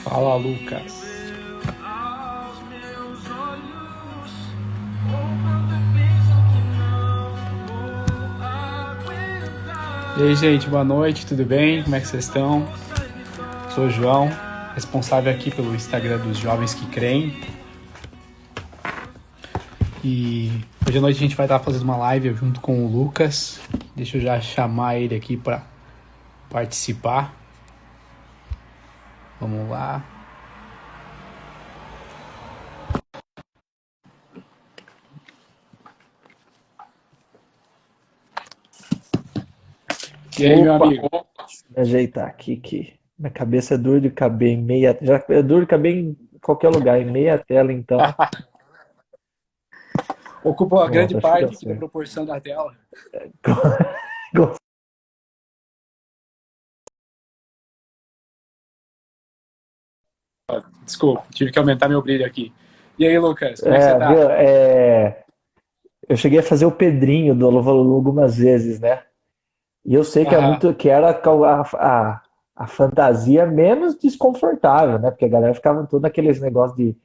Fala, Lucas. E aí, gente, boa noite, tudo bem? Como é que vocês estão? Sou o João, responsável aqui pelo Instagram dos Jovens que Creem. E hoje à noite a gente vai estar fazendo uma live junto com o Lucas. Deixa eu já chamar ele aqui para participar. Vamos lá. E aí, meu Opa, amigo? me ajeitar aqui que minha cabeça é dura de caber em meia, já é duro de caber em qualquer lugar, em meia tela então. Ocupou a grande Pronto, acho que deu parte aqui da certo. proporção da tela. Desculpa, tive que aumentar meu brilho aqui. E aí, Lucas, como é que você Viu? tá? Eu cheguei a fazer o Pedrinho do Alô algumas vezes, né? E eu sei que é Aham. muito que era a fantasia menos desconfortável, né? Porque a galera ficava todo naqueles negócios de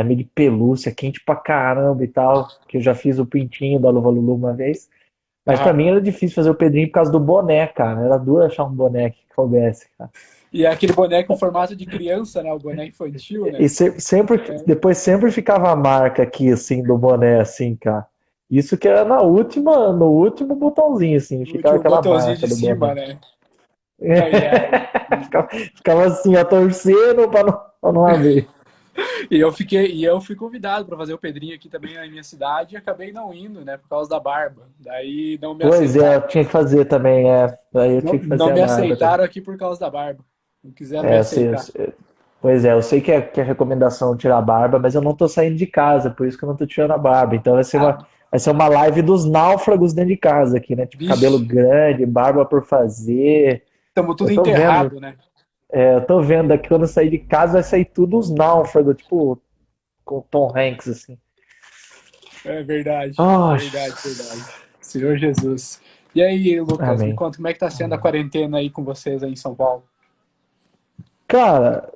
meio de pelúcia, quente pra caramba e tal. Que eu já fiz o pintinho do Alô uma vez. Mas pra Aham. mim era difícil fazer o Pedrinho por causa do boné, cara. Era duro achar um boné que coubesse, cara. E é aquele boneco em formato de criança, né? O boneco infantil, né? Depois sempre ficava a marca aqui, assim, do boné, assim, cara. Isso que era no último botãozinho, assim, O ficava último aquela botãozinho marca de do cima, boné. né? Ai, ai. Ficava assim, ó, torcendo pra não haver. E eu fui convidado para fazer o Pedrinho aqui também na minha cidade e acabei não indo, né? Por causa da barba. Daí não me Pois é, aceitaram. eu tinha que fazer também, Aí eu Não, tinha que não fazer a me barba também. aceitaram aqui por causa da barba. Não quiseram me É, eu sei, aceitar. pois é, eu sei que é recomendação tirar a barba, mas eu não tô saindo de casa, por isso que eu não tô tirando a barba. Então Ah, vai ser uma live dos náufragos dentro de casa aqui, né? Tipo, cabelo vixe, grande, barba por fazer. estamos Eu tudo tô vendo, enterrado, né? eu tô vendo aqui quando eu sair de casa vai sair tudo os náufragos, tipo, com Tom Hanks, assim. É verdade, Ai, verdade, verdade. Senhor Jesus. E aí, Lucas, me amém. conta como é que tá sendo a quarentena aí com vocês aí em São Paulo? Cara,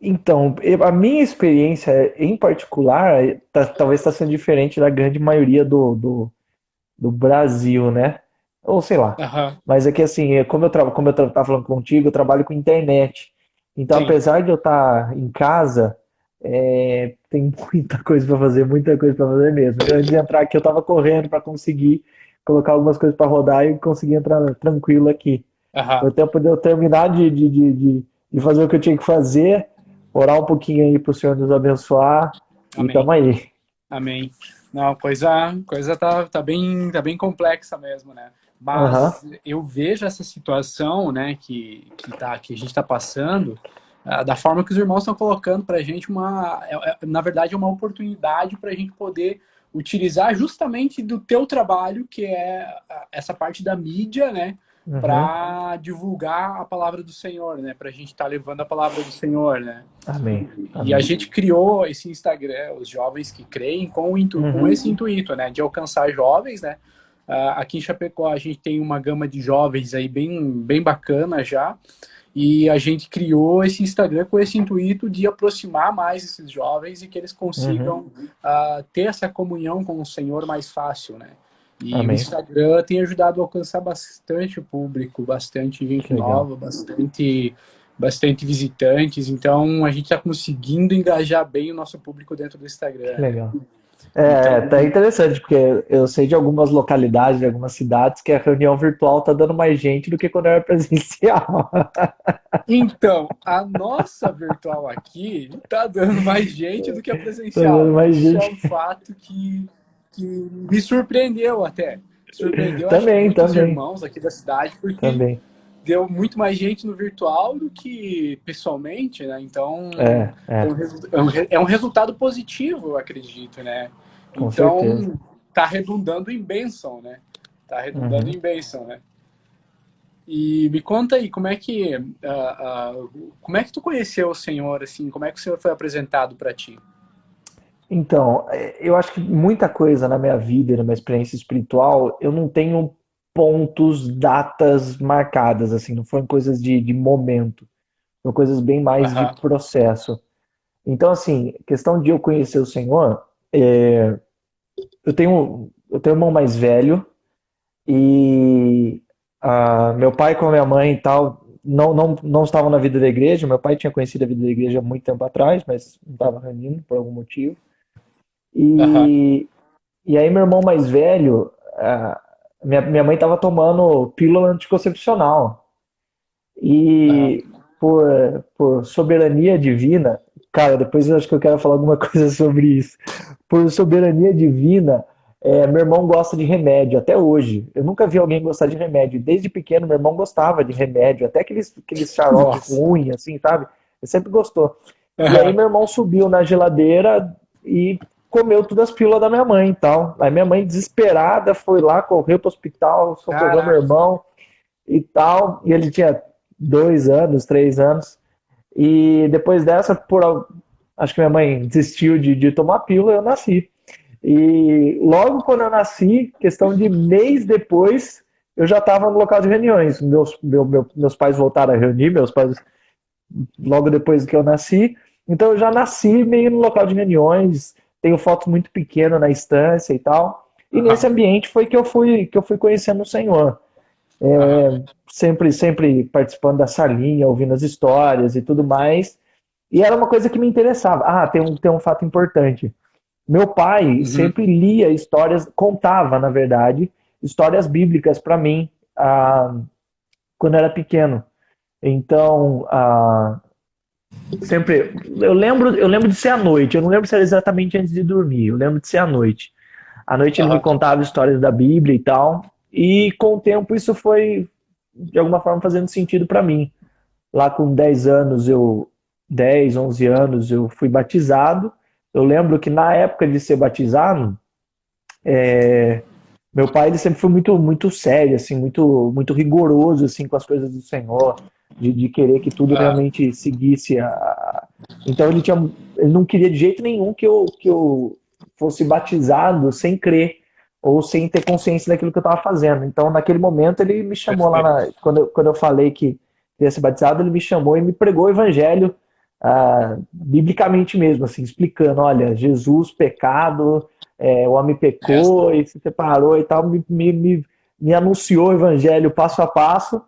então, a minha experiência em particular, talvez está sendo diferente da grande maioria do Brasil, né? Ou sei lá. Aham, Mas é que assim, como eu tava falando contigo, eu trabalho com internet. Então, sim. apesar de eu estar em casa, tem muita coisa para fazer mesmo. Então, antes de entrar aqui, eu tava correndo para conseguir colocar algumas coisas para rodar e conseguir entrar tranquilo aqui. Aham, Foi tempo de eu terminar de fazer o que eu tinha que fazer, orar um pouquinho aí para o Senhor nos abençoar e tamo amém. aí. Amém. Não, a coisa tá bem complexa mesmo, né? Aham, Mas eu vejo essa situação, né, que a gente está passando, da forma que os irmãos estão colocando para a gente na verdade, é uma oportunidade para a gente poder utilizar justamente do teu trabalho, que é essa parte da mídia, né, uhum, para divulgar a palavra do Senhor, né, para a gente estar levando a palavra do Senhor, né? amém, E a amém. gente criou esse Instagram, os jovens que creem, com Uhum, esse intuito, né, de alcançar jovens, né? Aqui em Chapecó a gente tem uma gama de jovens aí bem bacana já, e a gente criou esse Instagram com esse intuito de aproximar mais esses jovens e que eles uhum, consigam ter essa comunhão com o Senhor mais fácil, né? E o amém. Instagram tem ajudado a alcançar bastante o público, bastante gente Que legal, nova, bastante visitantes. Então a gente está conseguindo engajar bem o nosso público dentro do que Instagram, né? legal. Então, Tá interessante, porque eu sei de algumas localidades, de algumas cidades, que a reunião virtual tá dando mais gente do que quando era presencial. então, a nossa virtual aqui está dando mais gente do que a Tá dando presencial. mais Isso é gente. um fato que me surpreendeu até. Surpreendeu, acho que Também, muitos também, irmãos aqui da cidade, porque também. deu muito mais gente no virtual do que pessoalmente, né? Então, É, é, é um resultado positivo, eu acredito, né? com certeza. Então, tá redundando em bênção, né? Tá redundando Uhum. em bênção, né? E me conta aí, como é que tu conheceu o Senhor, assim? Como é que o Senhor foi apresentado para ti? Então, eu acho que muita coisa na minha vida, e na minha experiência espiritual, eu não tenho pontos, datas marcadas, assim, não foram coisas de momento. São coisas bem mais de Aham. processo. Então, assim, questão de eu conhecer o Senhor, eu tenho um irmão mais velho e meu pai com a minha mãe e tal não estavam na vida da igreja. Meu pai tinha conhecido a vida da igreja há muito tempo atrás, mas não estava reunindo por algum motivo. Aham. E, e aí meu irmão mais velho, minha mãe estava tomando pílula anticoncepcional. Aham. E por soberania divina, cara, depois eu acho que eu quero falar alguma coisa sobre isso. Por soberania divina, meu irmão gosta de remédio até hoje. Eu nunca vi alguém gostar de remédio. Desde pequeno, meu irmão gostava de remédio, até aqueles xarope Nossa. ruim, assim, sabe? Ele sempre gostou. E aí Aham. meu irmão subiu na geladeira e comeu todas as pílulas da minha mãe e tal. Aí minha mãe, desesperada, foi lá, correu pro hospital, socorreu meu Caraca. irmão e tal. E ele tinha 2 anos, 3 anos. E depois dessa, acho que minha mãe desistiu de tomar pílula, eu nasci. E logo quando eu nasci, questão de mês depois, eu já estava no local de reuniões. Meus pais voltaram a reunir, meus pais logo depois que eu nasci. Então eu já nasci meio no local de reuniões, tenho fotos muito pequenas na estância e tal. E nesse Aham. ambiente foi que eu fui conhecendo o Senhor. Aham. Sempre participando da salinha, ouvindo as histórias e tudo mais. E era uma coisa que me interessava. Tem um fato importante. Meu pai Uhum. sempre lia histórias, contava, na verdade, histórias bíblicas para mim, quando eu era pequeno. Então, sempre. Eu lembro de ser à noite. Eu não lembro se era exatamente antes de dormir. Eu lembro de ser à noite. À noite ele me Aham. contava histórias da Bíblia e tal. E com o tempo isso foi, de alguma forma, fazendo sentido para mim. Lá com 10 anos, 10, 11 anos, eu fui batizado. Eu lembro que na época de ser batizado, meu pai ele sempre foi muito, muito sério, assim, muito, muito rigoroso assim, com as coisas do Senhor, de querer que tudo Aham. realmente seguisse Então ele não queria de jeito nenhum que eu fosse batizado sem crer ou sem ter consciência daquilo que eu estava fazendo. Então, naquele momento, ele me chamou lá, Perfeito. quando eu falei que ia ser batizado, ele me chamou e me pregou o evangelho, biblicamente mesmo, assim, explicando, olha, Jesus, pecado, o homem Essa. pecou e se separou e tal, me anunciou o evangelho passo a passo.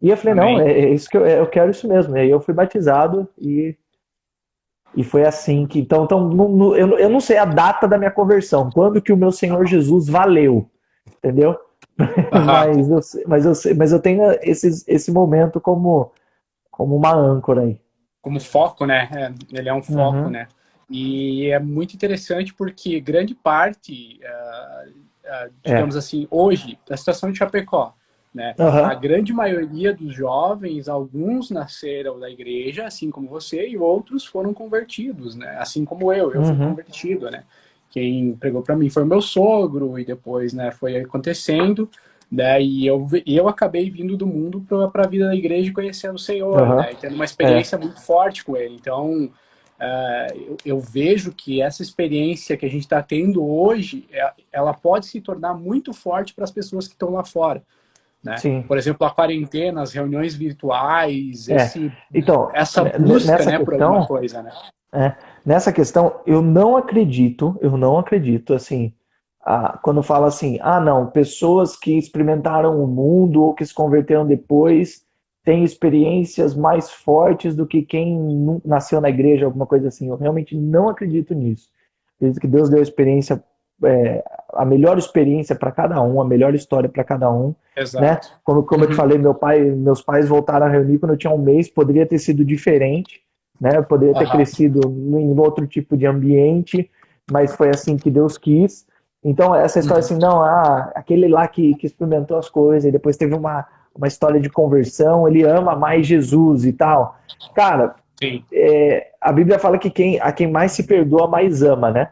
E eu falei, não, Amém. é isso que eu quero isso mesmo. E aí eu fui batizado e foi assim que. Então eu não sei a data da minha conversão, quando que o meu Senhor Jesus valeu, entendeu? Aham. Mas eu tenho esse momento como uma âncora aí. Como foco, né? Ele é um foco, Uhum. né? E é muito interessante porque grande parte, digamos É. assim, hoje, da situação de Chapecó, né? A Aham. grande maioria dos jovens, alguns nasceram da igreja, assim como você, e outros foram convertidos, né? Assim como eu fui Uhum. convertido, né? Quem pregou para mim foi o meu sogro, e depois, né, foi acontecendo, né? E eu acabei vindo do mundo para a vida da igreja e conhecendo o Senhor, Aham. né? E tendo uma É. experiência muito forte com Ele. Então, eu vejo que essa experiência que a gente está tendo hoje, ela pode se tornar muito forte para as pessoas que estão lá fora, né? Sim. Por exemplo, a quarentena, as reuniões virtuais, É. Então, essa busca, nessa né, por alguma questão, coisa, né? É, nessa questão, eu não acredito, assim, quando fala assim, não, pessoas que experimentaram o mundo ou que se converteram depois têm experiências mais fortes do que quem nasceu na igreja, alguma coisa assim. Eu realmente não acredito nisso. Acredito que Deus deu a experiência, a melhor experiência para cada um, a melhor história para cada um, né? Exato. Como eu te Uhum. falei, meus pais voltaram a reunir quando eu tinha um mês, poderia ter sido diferente, né? Eu poderia ter Aham. crescido em outro tipo de ambiente, mas foi assim que Deus quis. Então, essa história Uhum. assim, não, aquele lá que experimentou as coisas e depois teve uma história de conversão, ele ama mais Jesus e tal. Cara, Sim, a Bíblia fala que a quem mais se perdoa, mais ama, né?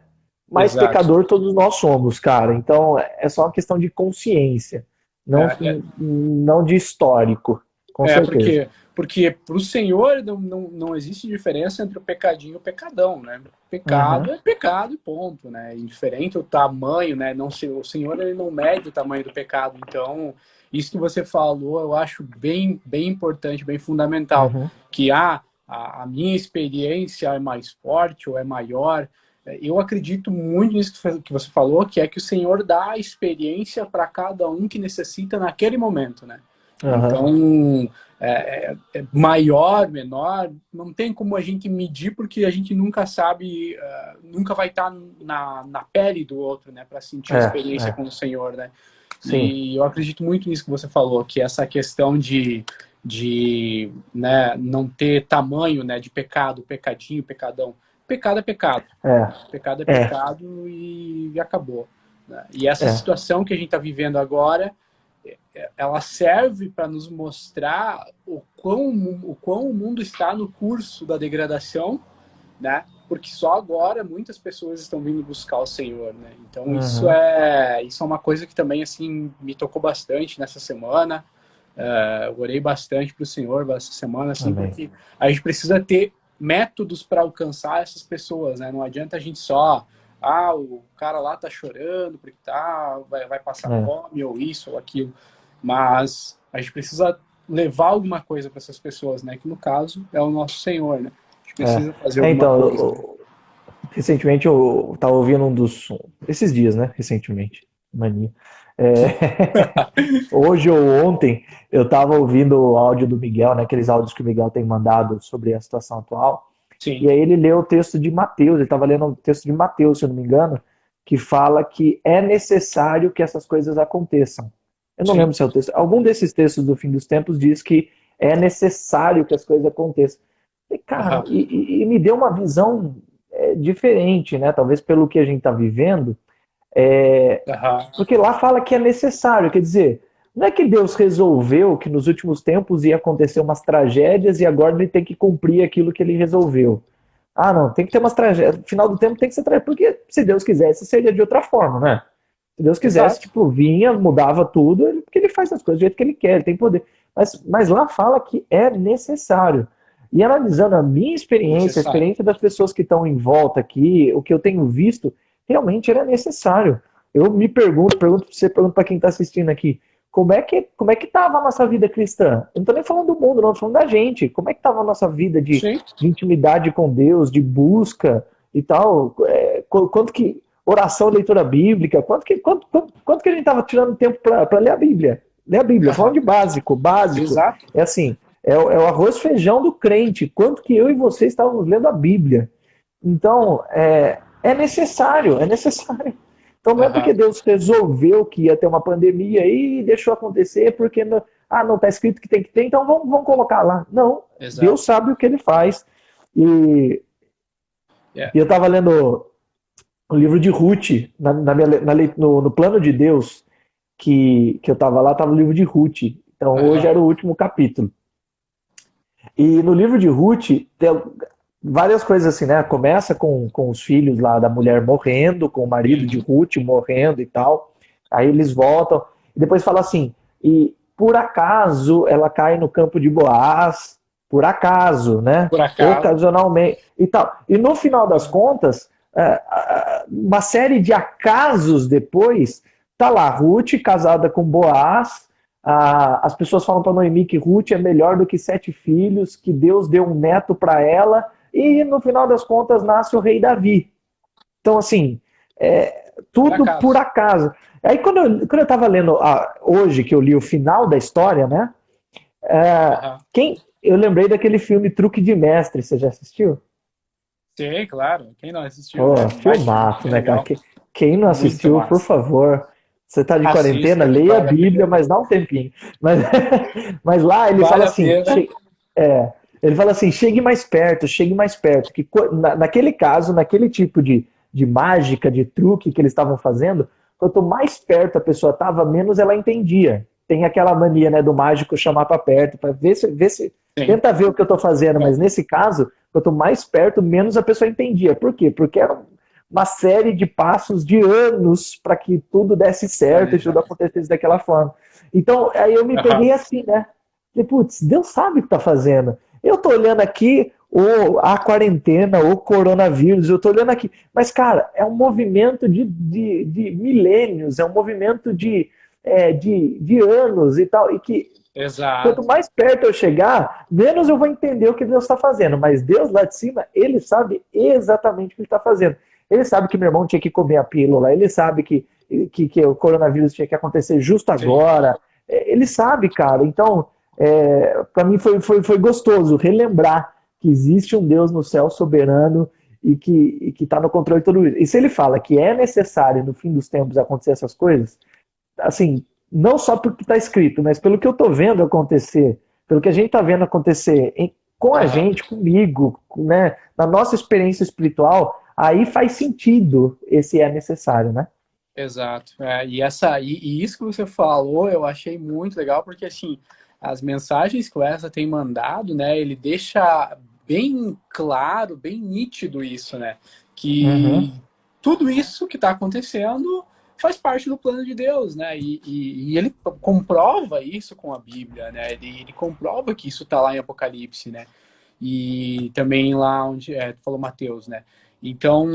Mais exato. pecador todos nós somos, cara. Então, é só uma questão de consciência, não, É, não de histórico. com certeza. Porque para o Senhor não existe diferença entre o pecadinho e o pecadão, né? Pecado Uhum, é pecado e ponto, né? Indiferente o tamanho, né? Não, o Senhor ele não mede o tamanho do pecado. Então, isso que você falou, eu acho bem importante, bem fundamental. uhum, Que a minha experiência é mais forte ou é maior. Eu acredito muito nisso que você falou, que é que o Senhor dá a experiência para cada um que necessita naquele momento, né? uhum. Então, maior, menor, não tem como a gente medir porque a gente nunca sabe, nunca vai estar na pele do outro, né, para sentir a É, experiência é, com o Senhor, né? sim. E eu acredito muito nisso que você falou, que essa questão de né, não ter tamanho, né, de pecado, pecadinho, pecadão. Pecado é pecado. É, Pecado é é, pecado e acabou. Né? E essa é. situação que a gente está vivendo agora ela serve para nos mostrar o quão o mundo está no curso da degradação, né? Porque só agora muitas pessoas estão vindo buscar o Senhor, né? Então Uhum, isso é uma coisa que também assim me tocou bastante nessa semana. Eu orei bastante para o Senhor essa semana, assim, amém. porque a gente precisa ter métodos para alcançar essas pessoas, né? Não adianta a gente só o cara lá tá chorando porque vai passar É. fome ou isso ou aquilo, mas a gente precisa levar alguma coisa para essas pessoas, né? Que no caso é o nosso Senhor, né? A gente É, precisa fazer alguma então, coisa. Né? recentemente eu tava ouvindo um dos. Esses dias, né? Recentemente. Mania. É, hoje ou ontem eu tava ouvindo o áudio do Miguel, né? Aqueles áudios que o Miguel tem mandado sobre a situação atual. E Sim. aí ele leu o texto de Mateus, ele estava lendo o texto de Mateus, se eu não me engano, que fala que é necessário que essas coisas aconteçam. Eu não Sim. lembro se é o texto. Algum desses textos do fim dos tempos diz que é necessário que as coisas aconteçam. E, cara, Aham. e me deu uma visão diferente, né? Talvez pelo que a gente está vivendo, Aham. porque lá fala que é necessário, quer dizer, não é que Deus resolveu que nos últimos tempos ia acontecer umas tragédias e agora ele tem que cumprir aquilo que ele resolveu. Ah, não, tem que ter umas tragédias. No final do tempo tem que ser tragédia, porque se Deus quisesse, seria de outra forma, né? Se Deus quisesse, Exato. tipo, vinha, mudava tudo, porque ele faz as coisas do jeito que ele quer, ele tem poder. Mas lá fala que é necessário. E analisando a minha experiência, a Necessário. experiência das pessoas que estão em volta aqui, o que eu tenho visto, realmente era necessário. Eu me pergunto pra você, pergunto para quem está assistindo aqui, como é que estava a nossa vida cristã? Eu não estou nem falando do mundo, não, estou falando da gente. Como é que estava a nossa vida Sim. de intimidade com Deus, de busca e tal? Quanto que oração, leitura bíblica, quanto que a gente estava tirando tempo para ler a Bíblia? Ler a Bíblia, falando Aham. de básico, básico. Exato. É assim, é o arroz e feijão do crente. Quanto que eu e você estávamos lendo a Bíblia? Então, é necessário, é necessário. Então não é porque Aham. Deus resolveu que ia ter uma pandemia e deixou acontecer porque não está escrito que tem que ter, então vamos colocar lá. Não, Deus Exato. sabe o que ele faz. E, É. e eu estava lendo o livro de Ruth, no plano de Deus, que eu estava lá, estava o livro de Ruth. Então hoje Aham. era o último capítulo. E no livro de Ruth tem várias coisas assim, né? Começa com os filhos lá da mulher morrendo, com o marido de Uhum. Ruth morrendo e tal. Aí eles voltam. E depois fala assim: e por acaso ela cai no campo de Boaz, por acaso, né? Por acaso. Ocasionalmente e tal. E no final das contas, uma série de acasos depois, tá lá, Ruth casada com Boaz. As pessoas falam para Noemi que Ruth é melhor do que 7 filhos, que Deus deu um neto para ela, e no final das contas nasce o rei Davi. Então, assim, Por tudo por acaso. acaso. Aí, quando eu estava lendo hoje, que eu li o final da história, né? Aham. Eu lembrei daquele filme Truque de Mestre, você já assistiu? Sim, claro. Quem não assistiu, Pô, né? Um baita filme. filmaço, É né, cara? legal. Quem não Muito assistiu, por massa. favor, você tá de quarentena, Assista que leia a vale a Bíblia, pena. mas dá um tempinho. Mas, mas lá ele fala Vale a assim, pena. ele fala assim, chegue mais perto. Que naquele caso, naquele tipo de mágica, de truque que eles estavam fazendo, quanto mais perto a pessoa estava, menos ela entendia. Tem aquela mania, né, do mágico chamar para perto, para ver se Sim. tenta ver o que eu estou fazendo, É. mas nesse caso, quanto mais perto, menos a pessoa entendia. Por quê? Porque era uma série de passos de anos para que tudo desse certo e tudo Planejado. acontecesse daquela forma. Então, aí eu me Aham. peguei assim, né? Falei, putz, Deus sabe o que está fazendo. Eu tô olhando aqui a quarentena, o coronavírus, eu tô olhando aqui. Mas, cara, é um movimento de milênios, é um movimento de anos e tal, e que quanto Exato. mais perto eu chegar, menos eu vou entender o que Deus está fazendo. Mas Deus lá de cima, ele sabe exatamente o que ele está fazendo. Ele sabe que meu irmão tinha que comer a pílula, ele sabe que o coronavírus tinha que acontecer justo Sim. agora. Ele sabe, cara. Então, para mim foi gostoso relembrar que existe um Deus no céu soberano e que está no controle de tudo isso. E se ele fala que é necessário no fim dos tempos acontecer essas coisas, assim, não só porque está escrito, mas pelo que eu estou vendo acontecer, pelo que a gente está vendo acontecer com a Aham. gente, comigo, né, na nossa experiência espiritual, aí faz sentido esse é necessário, né? Exato. E isso que você falou, eu achei muito legal, porque assim, as mensagens que o Essa tem mandado, né, ele deixa bem claro, bem nítido isso, né? Uhum, Que tudo isso que está acontecendo faz parte do plano de Deus, né? E ele comprova isso com a Bíblia, né? Ele comprova que isso está lá em Apocalipse, né? E também lá onde tu falou Mateus, né? Então,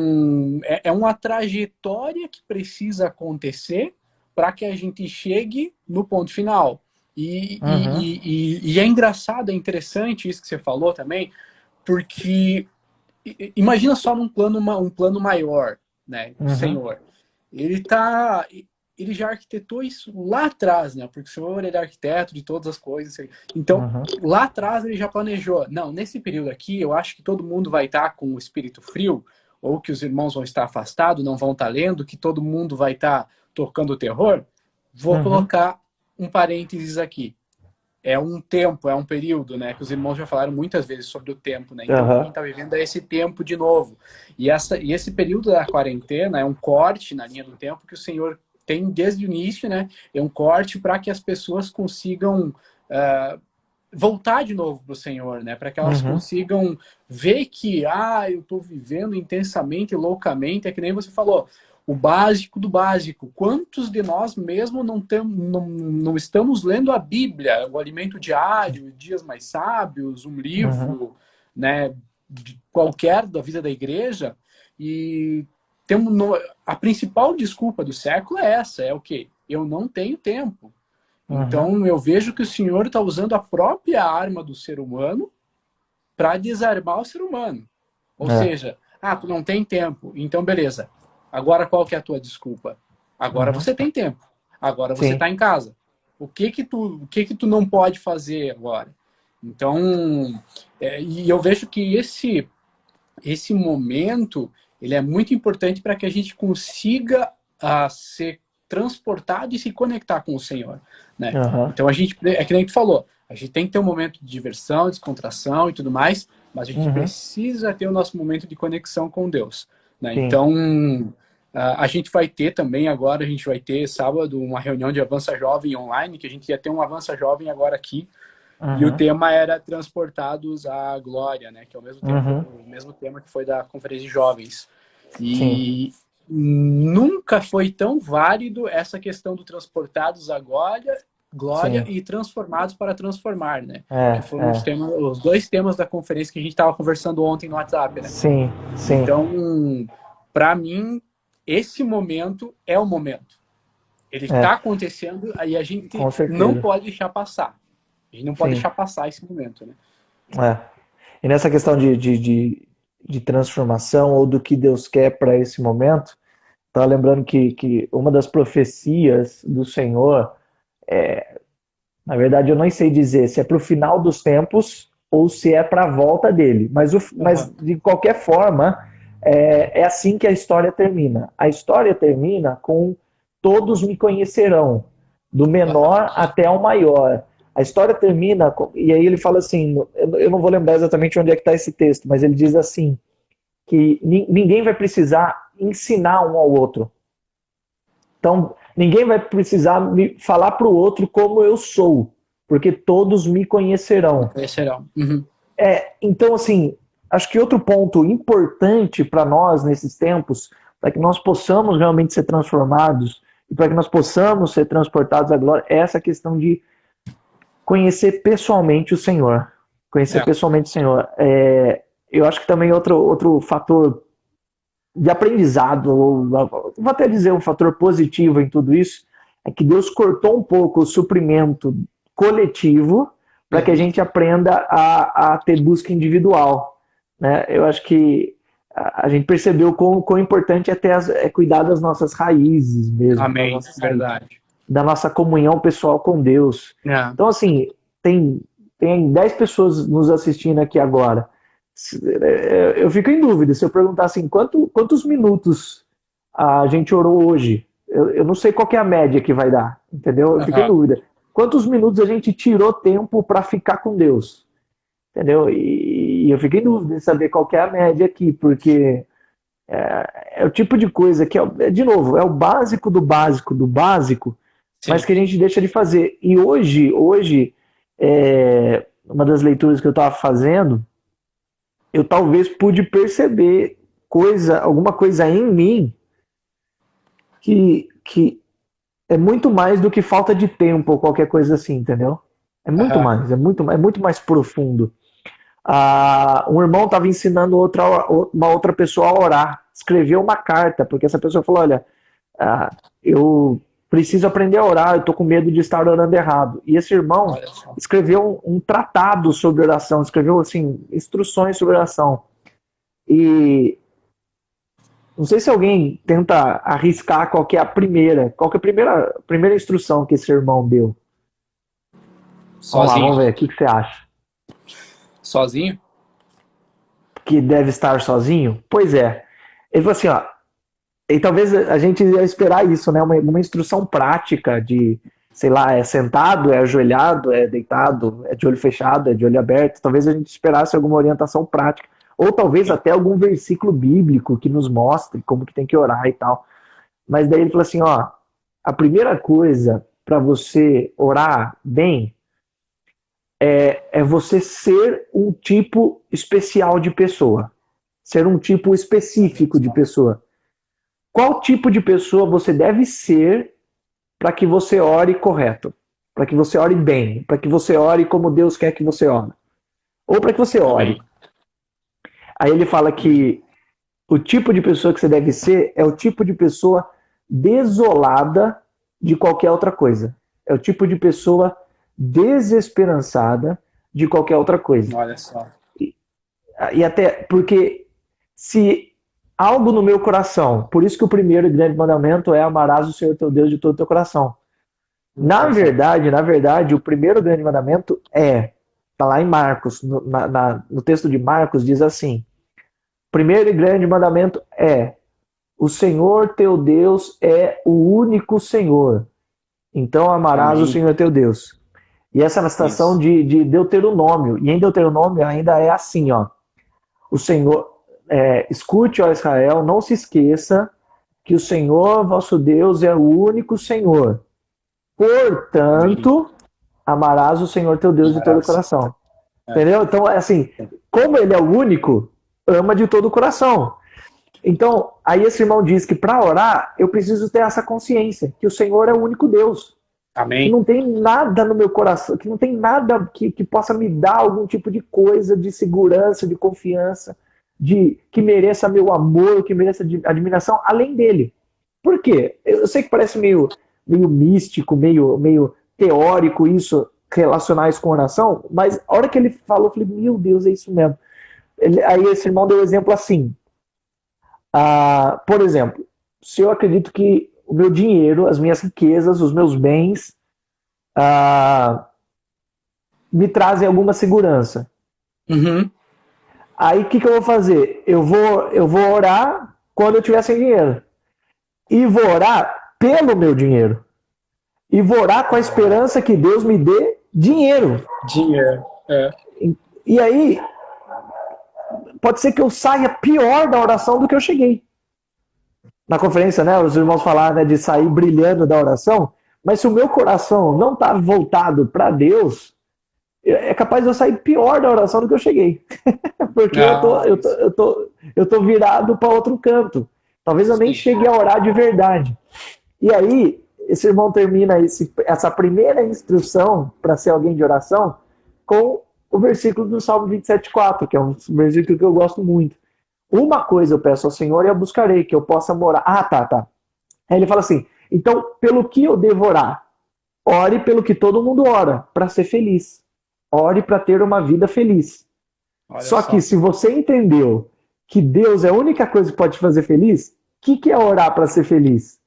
é uma trajetória que precisa acontecer para que a gente chegue no ponto final. uhum, E é engraçado, é interessante isso que você falou também, porque imagina só um plano maior, né? O uhum, Senhor. Ele tá. Ele já arquitetou isso lá atrás, né? Porque o Senhor ele é arquiteto de todas as coisas. Então, uhum, lá atrás ele já planejou. Não, nesse período aqui, eu acho que todo mundo vai estar com o espírito frio, ou que os irmãos vão estar afastados, não vão estar lendo, que todo mundo vai estar tocando terror. Vou uhum, colocar um parênteses aqui. É um tempo, é um período, né? Que os irmãos já falaram muitas vezes sobre o tempo, né? Então, o que a gente uhum, está vivendo é esse tempo de novo. E esse período da quarentena é um corte na linha do tempo que o Senhor tem desde o início, né? É um corte para que as pessoas consigam voltar de novo para o Senhor, né? Para que elas uhum, consigam ver que, eu estou vivendo intensamente, loucamente, é que nem você falou, o básico do básico. Quantos de nós mesmo não estamos lendo a Bíblia, o alimento diário, Dias Mais Sábios, um uhum, livro, né, qualquer da vida da igreja, e temos a principal desculpa do século é essa, é o quê? Eu não tenho tempo. uhum. Então eu vejo que o Senhor está usando a própria arma do ser humano para desarmar o ser humano. Ou É, seja, tu não tem tempo, então beleza. Agora qual que é a tua desculpa? Agora uhum, você tem tempo. Agora você sim, está em casa. O que que tu não pode fazer agora? Então, e eu vejo que esse momento ele é muito importante para que a gente consiga ser transportado e se conectar com o Senhor, né? uhum, Então a gente, é que nem tu falou, a gente tem que ter um momento de diversão, descontração e tudo mais, mas a gente uhum, precisa ter o nosso momento de conexão com Deus, né? sim, Então a gente vai ter também agora, a gente vai ter sábado uma reunião de Avança Jovem online, que a gente ia ter um Avança Jovem agora aqui, e o uhum, tema era Transportados à Glória, né? Que é uhum, o mesmo tema que foi da Conferência de Jovens. sim, E nunca foi tão válido essa questão do Transportados à Glória sim, e Transformados para Transformar, né? Que é, foram é, os dois temas da conferência que a gente estava conversando ontem no WhatsApp, né? sim, sim, Então, para mim, esse momento é o momento. Ele está é, acontecendo e a com gente não certeza, pode deixar passar. A gente não pode sim, deixar passar esse momento, né? é. E nessa questão de transformação ou do que Deus quer para esse momento, tá lembrando que uma das profecias do Senhor, na verdade eu não sei dizer se é para o final dos tempos ou se é para a volta dele, mas Uhum. de qualquer forma é assim que a história termina. A história termina com todos me conhecerão, do Uhum. menor até o maior. A história termina, e aí ele fala assim, eu não vou lembrar exatamente onde é que está esse texto, mas ele diz assim, que ninguém vai precisar ensinar um ao outro. Então, ninguém vai precisar me falar para o outro como eu sou, porque todos me conhecerão. Conhecerão. Uhum. Então, assim, acho que outro ponto importante para nós nesses tempos, para que nós possamos realmente ser transformados e para que nós possamos ser transportados à glória, é essa questão de conhecer pessoalmente o Senhor. Conhecer É, pessoalmente o Senhor. Eu acho que também outro fator de aprendizado, ou vou até dizer um fator positivo em tudo isso, é que Deus cortou um pouco o suprimento coletivo para que a uhum, gente aprenda a ter busca individual. Né? Eu acho que a gente percebeu quão importante é cuidar das nossas raízes mesmo, das amém, nossas raízes, verdade. da nossa comunhão pessoal com Deus. É, Então, assim, tem, tem 10 pessoas nos assistindo aqui agora. Eu fico em dúvida. Se eu perguntar assim, quantos minutos a gente orou hoje? Eu não sei qual que é a média que vai dar, entendeu? Eu fico em aham, dúvida. Quantos minutos a gente tirou tempo para ficar com Deus? Entendeu? E eu fico em dúvida em saber qual que é a média aqui, porque é o tipo de coisa que, de novo, é o básico do básico, mas sim. que a gente deixa de fazer. E hoje uma das leituras que eu estava fazendo, eu talvez pude perceber alguma coisa em mim que é muito mais do que falta de tempo ou qualquer coisa assim, entendeu? É muito Aham. mais, é muito mais profundo. Um irmão estava ensinando uma outra pessoa a orar, escreveu uma carta, porque essa pessoa falou: olha, eu preciso aprender a orar, eu estou com medo de estar orando errado. E esse irmão Olha só. escreveu um tratado sobre oração, escreveu assim instruções sobre oração. E não sei se alguém tenta arriscar qual que é a primeira instrução que esse irmão deu. Vamos lá, Sozinho? vamos ver, o que você acha? Sozinho? Que deve estar sozinho? Pois é. Ele falou assim, ó, e talvez a gente ia esperar isso, né? Uma instrução prática de, sei lá, é sentado, é ajoelhado, é deitado, é de olho fechado, é de olho aberto. Talvez a gente esperasse alguma orientação prática. Ou talvez Sim. até algum versículo bíblico que nos mostre como que tem que orar e tal. Mas daí ele falou assim, ó, a primeira coisa para você orar bem é você ser um tipo especial de pessoa. Ser um tipo Olha específico de só. pessoa. Qual tipo de pessoa você deve ser para que você ore correto? Para que você ore bem? Para que você ore como Deus quer que você ore? Ou para que você ore? Amém. Aí ele fala que o tipo de pessoa que você deve ser é o tipo de pessoa desolada de qualquer outra coisa. É o tipo de pessoa desesperançada de qualquer outra coisa. Olha só. E até porque se algo no meu coração, por isso que o primeiro e grande mandamento é amarás o Senhor teu Deus de todo o teu coração. Coração. Na verdade, o primeiro grande mandamento está lá em Marcos, no texto de Marcos diz assim, o primeiro e grande mandamento é o Senhor teu Deus é o único Senhor. Então amarás o Amém. Senhor teu Deus. E essa é na citação Isso. de Deuteronômio. E em Deuteronômio ainda é assim, ó. O Senhor, escute, ó Israel, não se esqueça que o Senhor vosso Deus é o único Senhor. Amém. Portanto, amarás o Senhor teu Deus de todo o Amarás. coração. É. Entendeu? Então, é assim, como ele é o único, ama de todo o coração. Então, aí esse irmão diz que para orar, eu preciso ter essa consciência, que o Senhor é o único Deus. Que Amém. não tem nada no meu coração, que não tem nada que possa me dar algum tipo de coisa de segurança, de confiança, que mereça meu amor, que mereça admiração, além dele. Por quê? Eu sei que parece meio místico, meio teórico isso, relacionar isso com oração, mas a hora que ele falou, eu falei, meu Deus, é isso mesmo. Aí esse irmão deu um exemplo assim. Por exemplo, se eu acredito que o meu dinheiro, as minhas riquezas, os meus bens me trazem alguma segurança. Uhum. Aí o que eu vou fazer? Eu vou orar quando eu tiver sem dinheiro. E vou orar pelo meu dinheiro. E vou orar com a esperança que Deus me dê dinheiro. Dinheiro. É. E aí, pode ser que eu saia pior da oração do que eu cheguei. Na conferência, né, os irmãos falaram, né, de sair brilhando da oração, mas se o meu coração não está voltado para Deus, é capaz de eu sair pior da oração do que eu cheguei. Porque eu tô, Ah, eu tô, isso. eu tô, eu tô virado para outro canto. Talvez eu nem Sim. chegue a orar de verdade. E aí, esse irmão termina essa primeira instrução para ser alguém de oração com o versículo do Salmo 27,4, que é um versículo que eu gosto muito. Uma coisa eu peço ao Senhor e a buscarei, que eu possa morar. Ah, tá. Aí ele fala assim, então, pelo que eu devo orar? Ore pelo que todo mundo ora, para ser feliz. Ore para ter uma vida feliz. Olha Só que só. se você entendeu que Deus é a única coisa que pode te fazer feliz, o que é orar para ser feliz?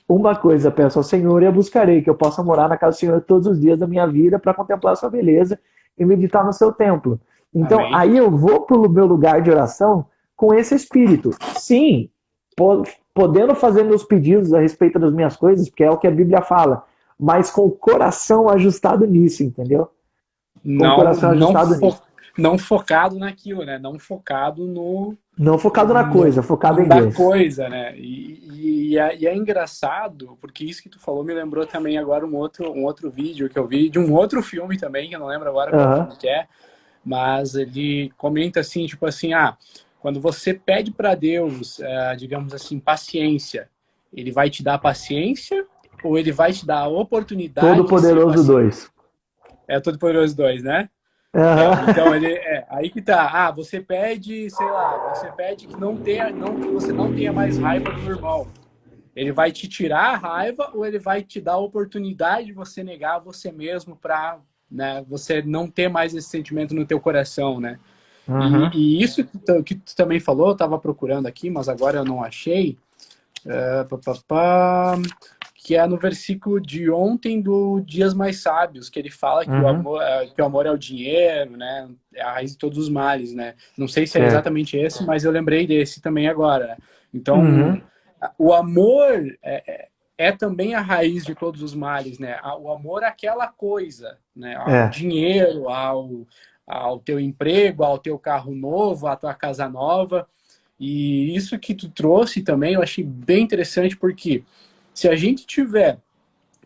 Uma coisa peço ao Senhor e a buscarei, que eu possa morar na casa do Senhor todos os dias da minha vida para contemplar a sua beleza e meditar no seu templo. Então, Amém. aí eu vou para o meu lugar de oração com esse espírito. Sim, podendo fazer meus pedidos a respeito das minhas coisas, porque é o que a Bíblia fala, mas com o coração ajustado nisso, entendeu? Com o Não, coração ajustado nisso. não focado naquilo, né? Não focado Não focado na coisa, focado em da Deus. coisa, né? E é engraçado, porque isso que tu falou me lembrou também agora um outro vídeo que eu vi de um outro filme também, que eu não lembro agora qual Uhum. filme que é, mas ele comenta assim, tipo assim, quando você pede para Deus, digamos assim, paciência, ele vai te dar paciência ou ele vai te dar a oportunidade de ser Todo-Poderoso paciente? 2. É Todo Poderoso 2, né? Então Uhum. ele aí que tá. Você pede, sei lá, você pede que que você não tenha mais raiva do irmão. Ele vai te tirar a raiva ou ele vai te dar a oportunidade de você negar você mesmo para, né, você não ter mais esse sentimento no teu coração, né? Uhum. E isso que tu também falou, eu tava procurando aqui, mas agora eu não achei. Pá, pá, pá, que é no versículo de ontem do Dias Mais Sábios, que ele fala Uhum. que o amor é o dinheiro, né? É a raiz de todos os males, né? Não sei se é Certo. exatamente esse, mas eu lembrei desse também agora, né? Então, Uhum. o amor é também a raiz de todos os males, né? O amor é aquela coisa, né? Ao É. dinheiro, ao teu emprego, ao teu carro novo, à tua casa nova. E isso que tu trouxe também eu achei bem interessante, porque se a gente tiver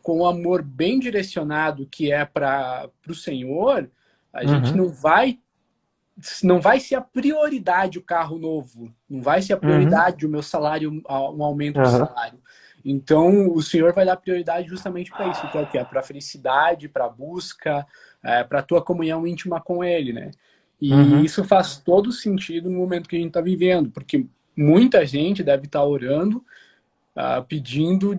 com o amor bem direcionado que é para o Senhor, a gente Uhum. não vai ser a prioridade o carro novo, não vai ser a Uhum. prioridade o meu salário, um aumento de Uhum. salário. Então, o Senhor vai dar prioridade justamente para isso, que é o quê? Para a felicidade, para a busca, para a tua comunhão íntima com Ele, né? E Uhum. isso faz todo sentido no momento que a gente está vivendo, porque muita gente deve estar orando, pedindo,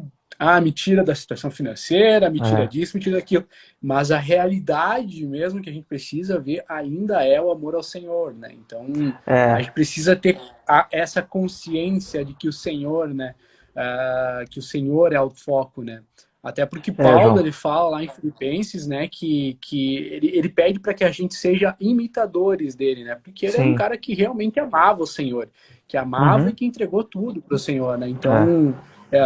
me tira da situação financeira, me tira É. disso, me tira daquilo. Mas a realidade mesmo que a gente precisa ver ainda é o amor ao Senhor, né? Então, a É. gente precisa ter essa consciência de que o Senhor, né? Que o Senhor é o foco, né? Até porque É, Paulo, João. ele fala lá em Filipenses, né, que ele pede para que a gente seja imitadores dele, né? Porque ele era um Sim. cara que realmente amava o Senhor, que amava e Uhum. que entregou tudo para o Senhor, né? É. Então,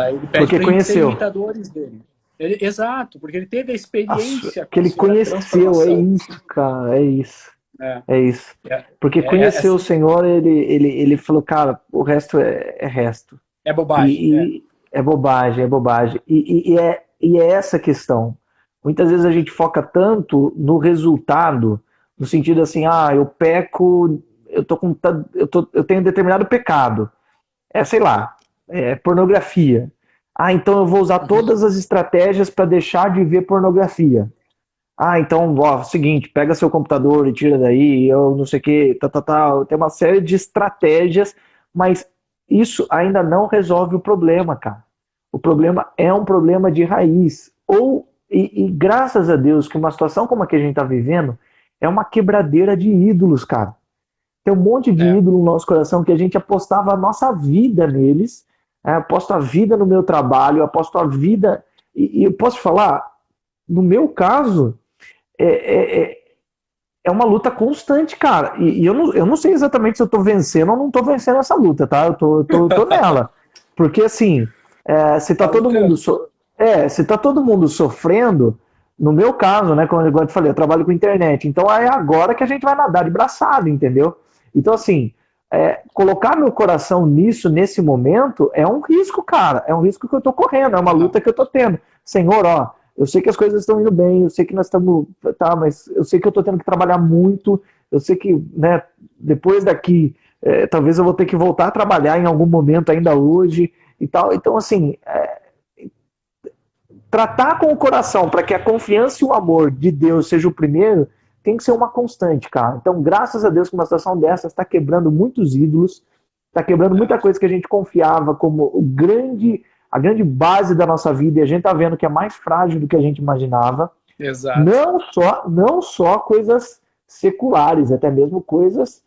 ele pede Porque para a gente ser conheceu. imitadores dele. Exato, porque ele teve a experiência Que com o ele Senhor, a conheceu, é transformação. isso, cara, é isso. É, É isso. é, Porque é, é, conheceu o Senhor, ele falou, cara, o resto é resto. é bobagem. E é bobagem, é bobagem. E é essa questão. Muitas vezes a gente foca tanto no resultado, no sentido assim, eu peco, eu tenho determinado pecado. Sei lá, pornografia. Então eu vou usar Uhum. todas as estratégias para deixar de ver pornografia. Então, seguinte, pega seu computador e tira daí, eu não sei o que, tem uma série de estratégias, mas isso ainda não resolve o problema, cara. O problema é um problema de raiz. E graças a Deus que uma situação como a que a gente está vivendo é uma quebradeira de ídolos, cara. Tem um monte de É, ídolo no nosso coração que a gente apostava a nossa vida neles, aposto a vida no meu trabalho, aposto a vida. E eu posso falar, no meu caso, é, é, é é uma luta constante, cara. E eu não sei exatamente se eu tô vencendo ou não tô vencendo essa luta, tá? Eu tô nela. Porque, assim, se tá tá todo mundo lutando. so... se tá todo mundo sofrendo, no meu caso, né, como eu te falei, eu trabalho com internet, então é agora que a gente vai nadar de braçada, entendeu? Então, assim, colocar meu coração nisso, nesse momento, é um risco, cara. É um risco que eu tô correndo, é uma Uhum. luta que eu tô tendo. Senhor, ó, eu sei que as coisas estão indo bem, eu sei que nós estamos. Tá, mas eu sei que eu estou tendo que trabalhar muito, eu sei que, né, depois daqui, talvez eu vou ter que voltar a trabalhar em algum momento ainda hoje e tal. Então, assim, tratar com o coração para que a confiança e o amor de Deus seja o primeiro, tem que ser uma constante, cara. Então, graças a Deus que uma situação dessa está quebrando muitos ídolos, está quebrando muita coisa que a gente confiava como a grande base da nossa vida, e a gente está vendo que é mais frágil do que a gente imaginava. Exato. Não só coisas seculares, até mesmo coisas.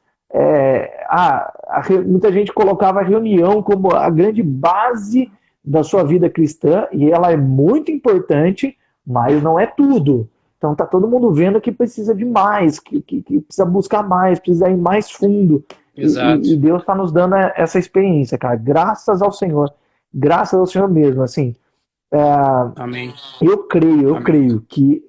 Muita gente colocava a reunião como a grande base da sua vida cristã, e ela é muito importante, mas não é tudo. Então tá todo mundo vendo que precisa de mais, que precisa buscar mais, precisa ir mais fundo. E Deus está nos dando essa experiência, cara. Graças ao Senhor. Graças ao Senhor mesmo, assim. Amém. Eu creio que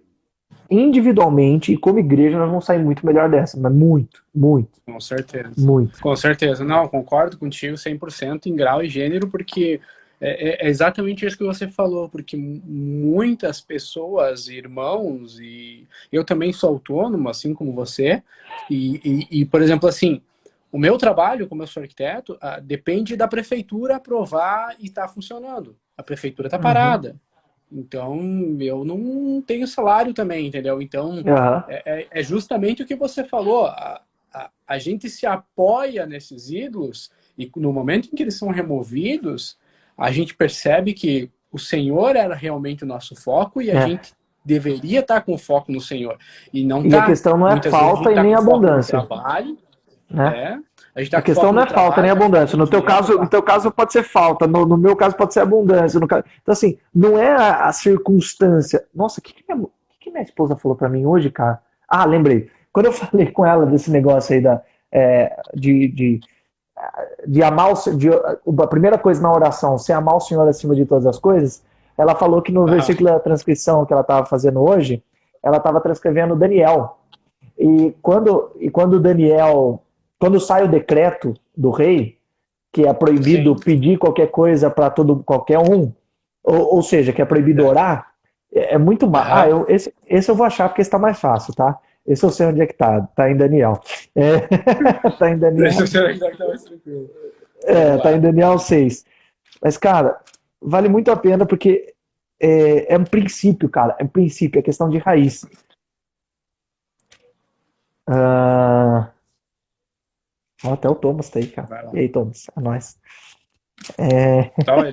individualmente e como igreja nós vamos sair muito melhor dessa, mas muito, muito. Com certeza. Muito. Com certeza. Não, concordo contigo 100% em grau e gênero, porque é exatamente isso que você falou, porque muitas pessoas, irmãos, e eu também sou autônomo, assim como você, por exemplo, assim, o meu trabalho, como eu sou arquiteto, depende da prefeitura aprovar e tá funcionando. A prefeitura tá parada. Então, eu não tenho salário também, entendeu? Então, é justamente o que você falou. A gente se apoia nesses ídolos e no momento em que eles são removidos, a gente percebe que o Senhor era realmente o nosso foco e a gente deveria estar com foco no Senhor. E não a questão não é falta e nem abundância. Trabalho, a questão não é falta nem abundância. No teu caso pode ser falta, no meu caso pode ser abundância. Então, assim, não é a circunstância. Nossa, o que minha esposa falou pra mim hoje, cara? Ah, lembrei. Quando eu falei com ela desse negócio aí de amar a primeira coisa na oração, ser amar o Senhor acima de todas as coisas, ela falou que no versículo da transcrição que ela estava fazendo hoje, ela estava transcrevendo Daniel. E quando Daniel, quando sai o decreto do rei, que é proibido pedir qualquer coisa para qualquer um, ou seja, que é proibido orar, é muito mais. Esse eu vou achar porque está mais fácil, tá? Esse eu sei onde é que tá. Tá em Daniel. Tá em Daniel. Esse eu sei onde é que tá mais tranquilo. Tá em Daniel 6. Mas, cara, vale muito a pena porque é um princípio, cara. É um princípio, é questão de raiz. Até o Thomas tá aí, cara. E aí, Thomas? É nóis. Então,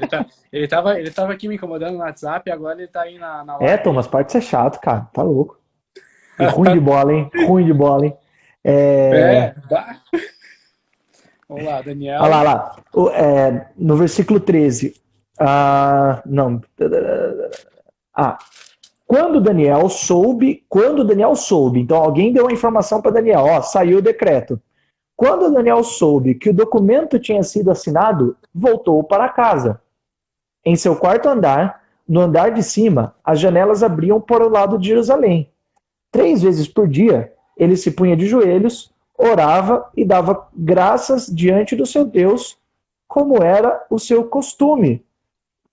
ele tava aqui me incomodando no WhatsApp e agora ele tá aí na live. Thomas, parte de ser chato, cara. Tá louco. E ruim de bola, hein? Ruim de bola, hein? Vamos lá, Daniel. Olha lá. No versículo 13. Quando Daniel soube, então alguém deu a informação para Daniel, saiu o decreto. Quando Daniel soube que o documento tinha sido assinado, voltou para casa. Em seu quarto andar, no andar de cima, as janelas abriam para o lado de Jerusalém. 3 vezes por dia, ele se punha de joelhos, orava e dava graças diante do seu Deus, como era o seu costume.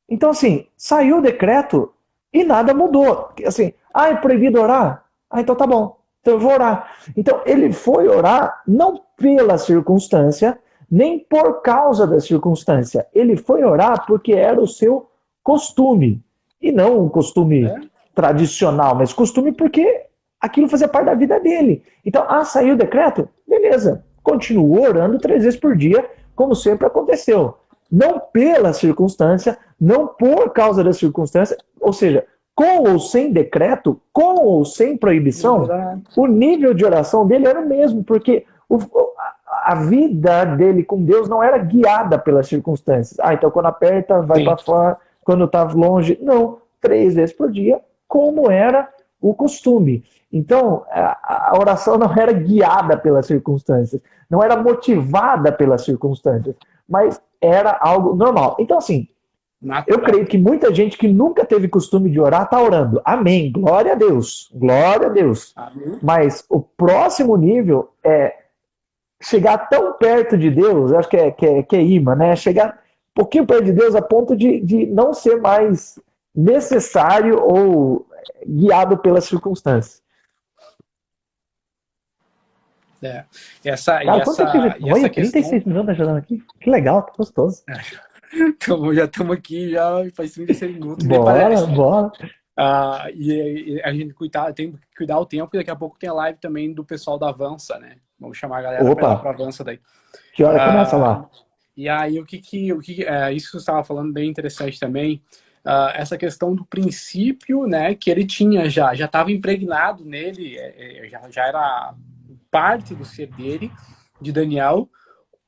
Então, assim, saiu o decreto e nada mudou. Assim, é proibido orar? Então tá bom, então eu vou orar. Então, ele foi orar não pela circunstância, nem por causa da circunstância. Ele foi orar porque era o seu costume. E não um costume tradicional, mas costume porque aquilo fazia parte da vida dele. Então, saiu o decreto? Beleza. Continuou orando 3 vezes por dia, como sempre aconteceu. Não pela circunstância, não por causa da circunstância, ou seja, com ou sem decreto, com ou sem proibição, o nível de oração dele era o mesmo, porque a vida dele com Deus não era guiada pelas circunstâncias. Então quando aperta, vai para fora, quando está longe. Não, 3 vezes por dia, como era o costume. Então, a oração não era guiada pelas circunstâncias, não era motivada pelas circunstâncias, mas era algo normal. Então, assim, eu creio que muita gente que nunca teve costume de orar está orando. Amém. Glória a Deus. Glória a Deus. Amém. Mas o próximo nível é chegar tão perto de Deus, acho que é imã, né? Chegar um pouquinho perto de Deus a ponto de não ser mais necessário ou guiado pelas circunstâncias. Essa Olha, 36 minutos ajudando aqui. Que legal, que gostoso. Então, já estamos aqui, já faz 36 minutos, nem Bora, parece. bora. E a gente tem que cuidar o tempo, e daqui a pouco tem a live também do pessoal da Avança, né? Vamos chamar a galera para ir Opa, lá para Avança daí. que hora começa Ah, lá? e aí, isso que você estava falando, bem interessante também, essa questão do princípio, né, que ele tinha já estava impregnado nele, já era parte do ser dele, de Daniel,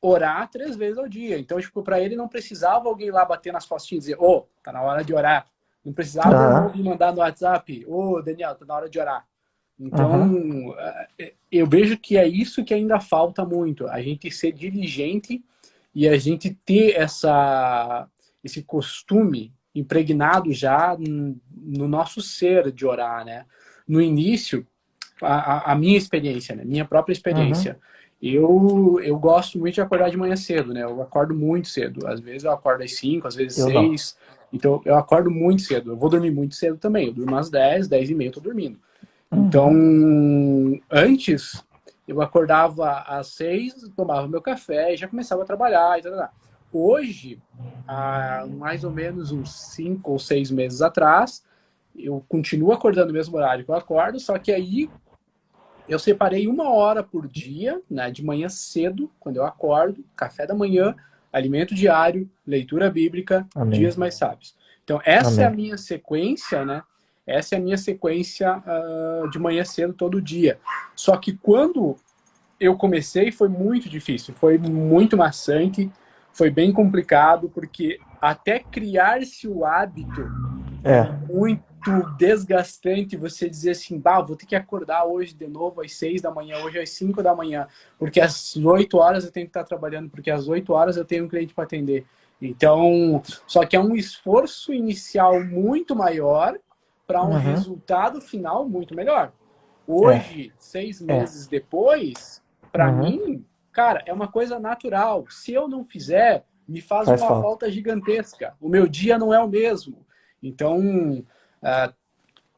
orar 3 vezes ao dia. Então, tipo, para ele não precisava alguém lá bater nas costinhas e dizer, tá na hora de orar. Não precisava o irmão Aham, vir mandar no WhatsApp, Daniel, tá na hora de orar. aham, Então, eu vejo que é isso que ainda falta muito, a gente ser diligente e a gente ter esse costume impregnado já no nosso ser de orar, né? No início, a minha experiência, né? Minha própria uhum. experiência. Eu gosto muito de acordar de manhã cedo, né? Eu acordo muito cedo. Às vezes eu acordo às 5, às vezes Eu não. 6. Então eu acordo muito cedo. Eu vou dormir muito cedo também. Eu durmo às 10, 10 e meia eu tô dormindo. Então, Uhum. antes, eu acordava às 6, tomava meu café e já começava a trabalhar. E tal. Hoje, há mais ou menos uns 5 ou 6 meses atrás, eu continuo acordando no mesmo horário que eu acordo, só que aí eu separei 1 hora por dia, né, de manhã cedo, quando eu acordo, café da manhã, alimento diário, leitura bíblica, Amém. dias mais sábios. Então, essa é a Amém. minha sequência, né? Essa é a minha sequência de manhã cedo todo dia. Só que quando eu comecei foi muito difícil, foi muito maçante, foi bem complicado, porque até criar-se o hábito é É, muito desgastante você dizer assim, vou ter que acordar hoje de novo às 6 da manhã, hoje às 5 da manhã, porque às 8 horas eu tenho que estar trabalhando, porque às 8 horas eu tenho um cliente para atender. Então, só que é um esforço inicial muito maior para um uhum. resultado final muito melhor. É, Hoje, seis é, meses depois, para uhum. mim, cara, é uma coisa natural. Se eu não fizer, me faz Faz uma falta. falta gigantesca. O meu dia não é o mesmo. Então,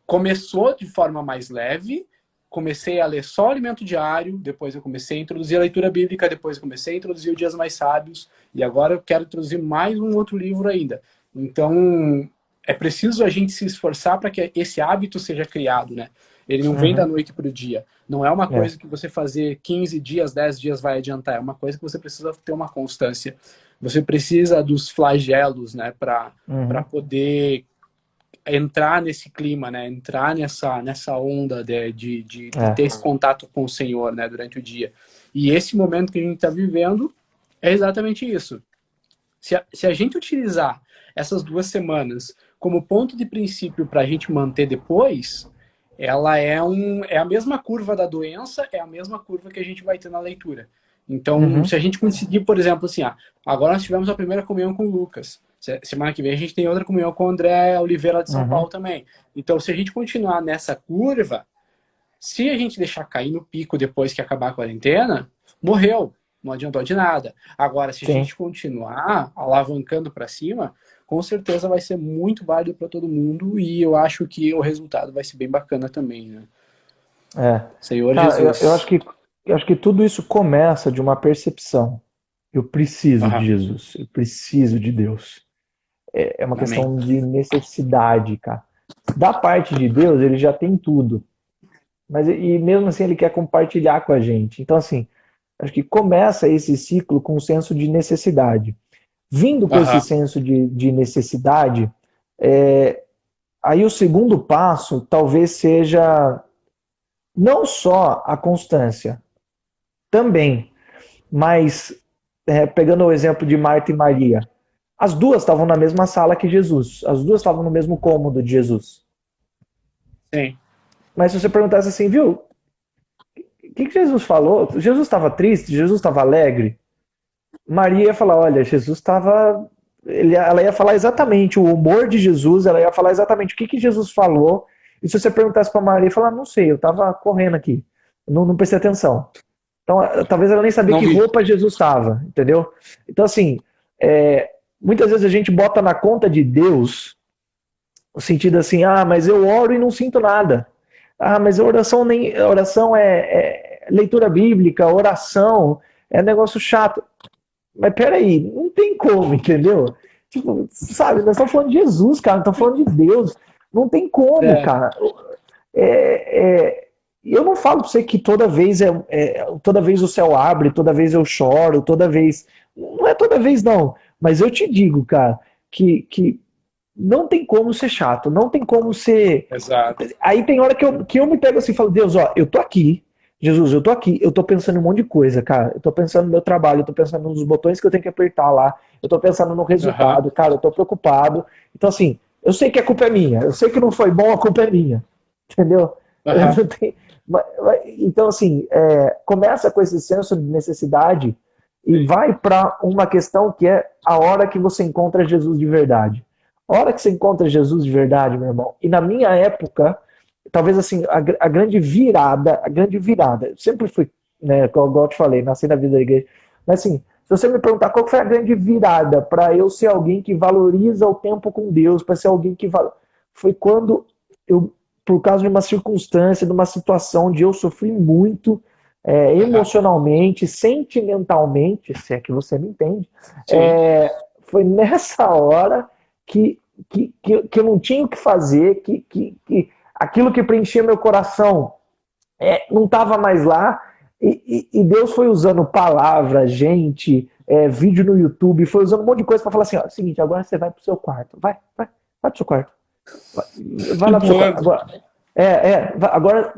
começou de forma mais leve, comecei a ler só alimento diário, depois eu comecei a introduzir a leitura bíblica, depois eu comecei a introduzir o Dias Mais Sábios, e agora eu quero introduzir mais um outro livro ainda. Então, é preciso a gente se esforçar para que esse hábito seja criado, né? Ele não vem da Uhum. noite para o dia. Não é uma É, coisa que você fazer 15 dias, 10 dias vai adiantar. É uma coisa que você precisa ter uma constância. Você precisa dos flagelos, né? Para uhum. poder entrar nesse clima, né? Entrar nessa onda de É, ter esse contato com o Senhor, né? Durante o dia. E esse momento que a gente está vivendo é exatamente isso. Se a gente utilizar essas 2 semanas como ponto de princípio para a gente manter depois, ela é a mesma curva da doença, é a mesma curva que a gente vai ter na leitura. Então, uhum. se a gente conseguir, por exemplo, assim, agora nós tivemos a primeira comunhão com o Lucas. Semana que vem a gente tem outra comunhão com o André Oliveira de São Uhum. Paulo também. Então, se a gente continuar nessa curva, se a gente deixar cair no pico depois que acabar a quarentena, morreu. Não adiantou de nada. Agora, se a Sim. gente continuar alavancando para cima, com certeza vai ser muito válido para todo mundo e eu acho que o resultado vai ser bem bacana também, né? É. Senhor Cara, Jesus. eu acho que tudo isso começa de uma percepção. Eu preciso de Aham. Jesus. Eu preciso de Deus. É uma Amém. questão de necessidade, cara. Da parte de Deus, ele já tem tudo. Mas e mesmo assim ele quer compartilhar com a gente. Então, assim, acho que começa esse ciclo com um senso de necessidade. Vindo com esse Aham. senso de necessidade, aí o segundo passo talvez seja não só a constância, também, mas pegando o exemplo de Marta e Maria, as duas estavam na mesma sala que Jesus, as duas estavam no mesmo cômodo de Jesus. Sim. Mas se você perguntasse assim, viu, o que Jesus falou? Jesus estava triste? Jesus estava alegre? Maria ia falar, olha, Jesus estava. Ela ia falar exatamente o humor de Jesus, ela ia falar exatamente o que Jesus falou. E se você perguntasse para Maria, ia falar, não sei, eu estava correndo aqui, não prestei atenção. Então, talvez ela nem sabia Não que vi. roupa Jesus estava, entendeu? Então, assim, muitas vezes a gente bota na conta de Deus o sentido assim, mas eu oro e não sinto nada. Mas oração é leitura bíblica, oração é negócio chato. Mas peraí, não tem como, entendeu? Tipo, sabe, nós estamos falando de Jesus, cara, não estamos falando de Deus. Não tem como, É, cara. Eu não falo pra você que toda vez o céu abre, toda vez eu choro, toda vez. Não é toda vez, não. Mas eu te digo, cara, que não tem como ser chato, não tem como ser. exato. Aí tem hora que eu me pego assim e falo, Deus, ó, eu tô aqui, Jesus, eu tô aqui, eu tô pensando em um monte de coisa, cara. Eu tô pensando no meu trabalho, eu tô pensando nos botões que eu tenho que apertar lá, eu tô pensando no Aham, resultado, cara, eu tô preocupado. Então, assim, eu sei que a culpa é minha, eu sei que não foi bom, a culpa é minha. Entendeu? aham. Então, assim, começa com esse senso de necessidade e Sim. vai para uma questão que é a hora que você encontra Jesus de verdade. A hora que você encontra Jesus de verdade, meu irmão. E na minha época, talvez assim, a grande virada, eu sempre fui, né, igual eu te falei, nasci na vida da igreja, mas assim, se você me perguntar qual foi a grande virada para eu ser alguém que valoriza o tempo com Deus, para ser alguém que foi quando eu, por causa de uma circunstância, de uma situação onde eu sofri muito, Aham. emocionalmente, sentimentalmente, se é que você me entende, Sim. foi nessa hora que, que eu não tinha o que fazer, que aquilo que preenchia meu coração não estava mais lá, e Deus foi usando palavra, gente, vídeo no YouTube, foi usando um monte de coisa para falar assim: ó, é o seguinte, agora você vai pro seu quarto, vai pro seu quarto, vai lá pro seu quarto, Voando. agora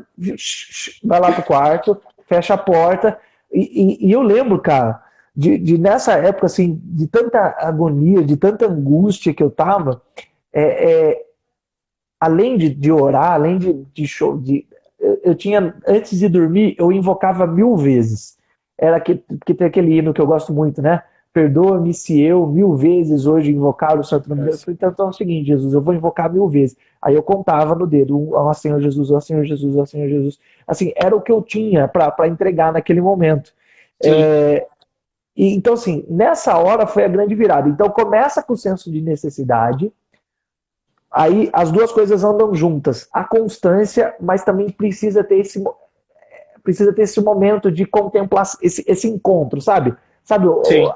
vai lá pro quarto, fecha a porta, e eu lembro, cara, de nessa época, assim, de tanta agonia, de tanta angústia que eu tava, é, é, além de orar, além de show, eu tinha, antes de dormir, eu invocava 1000 vezes. Era que tem aquele hino que eu gosto muito, né? Perdoa-me se eu 1000 vezes hoje invocar o santo nome de Deus. Yes. Eu falei, então é o seguinte, Jesus, eu vou invocar 1000 vezes. Aí eu contava no dedo, ó Senhor Jesus, ó Senhor Jesus, ó Senhor Jesus. Assim, era o que eu tinha para entregar naquele momento. Sim. Então, assim, nessa hora foi a grande virada. Então, começa com o senso de necessidade, aí as duas coisas andam juntas. A constância, mas também precisa ter esse momento de contemplar esse encontro, sabe? Sabe, Sim.